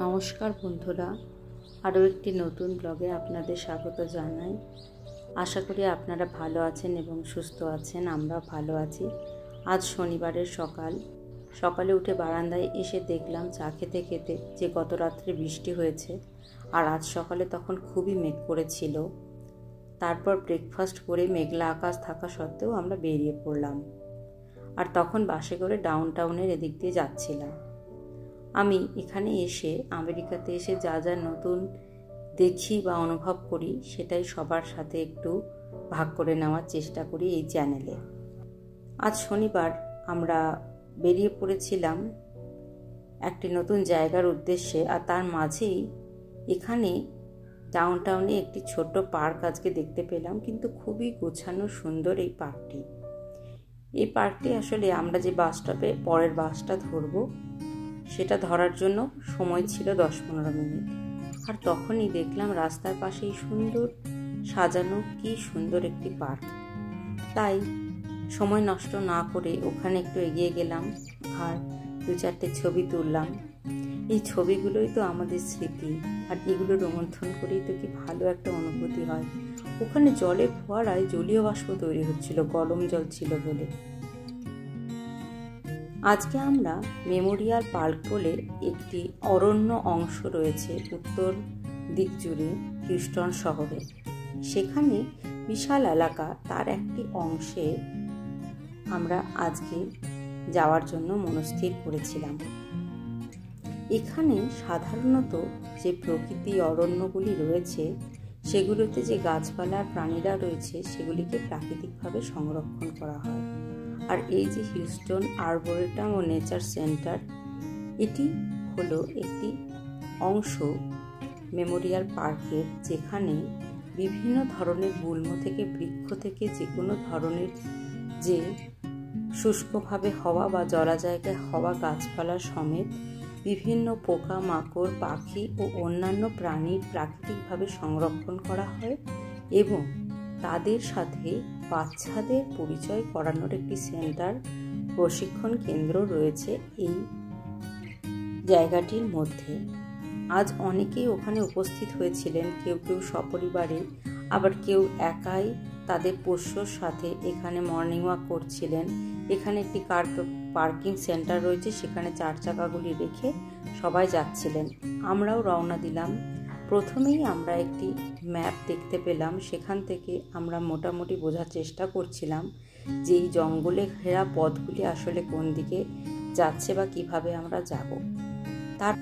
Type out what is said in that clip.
নমস্কার বন্ধুরা, আরও একটি নতুন ব্লগে আপনাদের স্বাগত জানাই। আশা করি আপনারা ভালো আছেন এবং সুস্থ আছেন। আমরা ভালো আছি। আজ শনিবারের সকালে উঠে বারান্দায় এসে দেখলাম চা খেতে খেতে যে গত রাত্রে বৃষ্টি হয়েছে আর আজ সকালে তখন খুবই মেঘ করেছিল। তারপর ব্রেকফাস্ট করে মেঘলা আকাশ থাকা সত্ত্বেও আমরা বেরিয়ে পড়লাম আর তখন বাসে করে ডাউন টাউনের এদিক দিয়ে যাচ্ছিলাম। আমি এখানে এসে আমেরিকাতে এসে যা যা নতুন দেখি বা অনুভব করি সেটাই সবার সাথে একটু ভাগ করে নেওয়ার চেষ্টা করি এই চ্যানেলে। আজ শনিবার আমরা বেরিয়ে পড়েছিলাম একটি নতুন জায়গার উদ্দেশ্যে, আর তার মাঝেই এখানে ডাউন টাউনে একটি ছোট্ট পার্ক আজকে দেখতে পেলাম, কিন্তু খুবই গোছানো সুন্দর এই পার্কটি আসলে আমরা যে বাস স্টপে পরের বাসটা ধরবো সেটা ধরার জন্য সময় ছিল 10-15 মিনিট, আর তখনই দেখলাম রাস্তার পাশেই সুন্দর সাজানো কি সুন্দর একটি পার্ক। তাই সময় নষ্ট না করে ওখানে একটু এগিয়ে গেলাম আর 2-4টে ছবি তুললাম। এই ছবিগুলোই তো আমাদের স্মৃতি, আর এগুলো রোমন্থন করেই তো কি ভালো একটা অনুভূতি হয়। ওখানে জলের ফোয়ারায় জলীয় বাষ্প তৈরি হচ্ছিল, গরম জল ছিল বলে। আজকে আমরা মেমোরিয়াল পার্ক বলে একটি অরণ্য অংশ রয়েছে উত্তর দিক জুড়ে হিউস্টন শহরে। সেখানে বিশাল এলাকা, তার একটি অংশে আমরা আজকে যাওয়ার জন্য মনস্থির করেছিলাম। এখানে সাধারণত যে প্রকৃতি অরণ্যগুলি রয়েছে সেগুলোতে যে গাছপালা আর প্রাণীরা রয়েছে সেগুলিকে প্রাকৃতিকভাবে সংরক্ষণ করা হয়। আর এই যে হিউস্টন আর্বোরেটাম ও নেচার সেন্টার, এটি হলো একটি অংশ মেমোরিয়াল পার্কের, যেখানে বিভিন্ন ধরনের গুল্ম থেকে বৃক্ষ থেকে যে কোনো ধরনের যে শুষ্কভাবে হওয়া বা জলা জায়গায় হওয়া গাছপালা সমেত বিভিন্ন পোকা মাকড় পাখি ও অন্যান্য প্রাণীর প্রাকৃতিকভাবে সংরক্ষণ করা হয় এবং তাদের সাথে বাচ্চাদের পরিচয় করানোর একটি সেন্টার প্রশিক্ষণ কেন্দ্র রয়েছে এই জায়গাটির মধ্যে। আজ অনেকেই ওখানে উপস্থিত হয়েছিলেন, কেউ কেউ সপরিবারে, আবার কেউ একাই তাদের পোষ্যর সাথে এখানে মর্নিং ওয়াক করছিলেন। এখানে একটি কার পার্কিং সেন্টার রয়েছে, সেখানে 4 চাকাগুলি রেখে সবাই যাচ্ছিলেন। আমরাও রওনা দিলাম। প্রথমেই আমরা একটি ম্যাপ দেখতে পেলাম, সেখান থেকে আমরা মোটামুটি বোঝার চেষ্টা করছিলাম যে এই জঙ্গলে ঘেরা পথগুলি আসলে কোন দিকে যাচ্ছে বা কিভাবে আমরা যাব। তার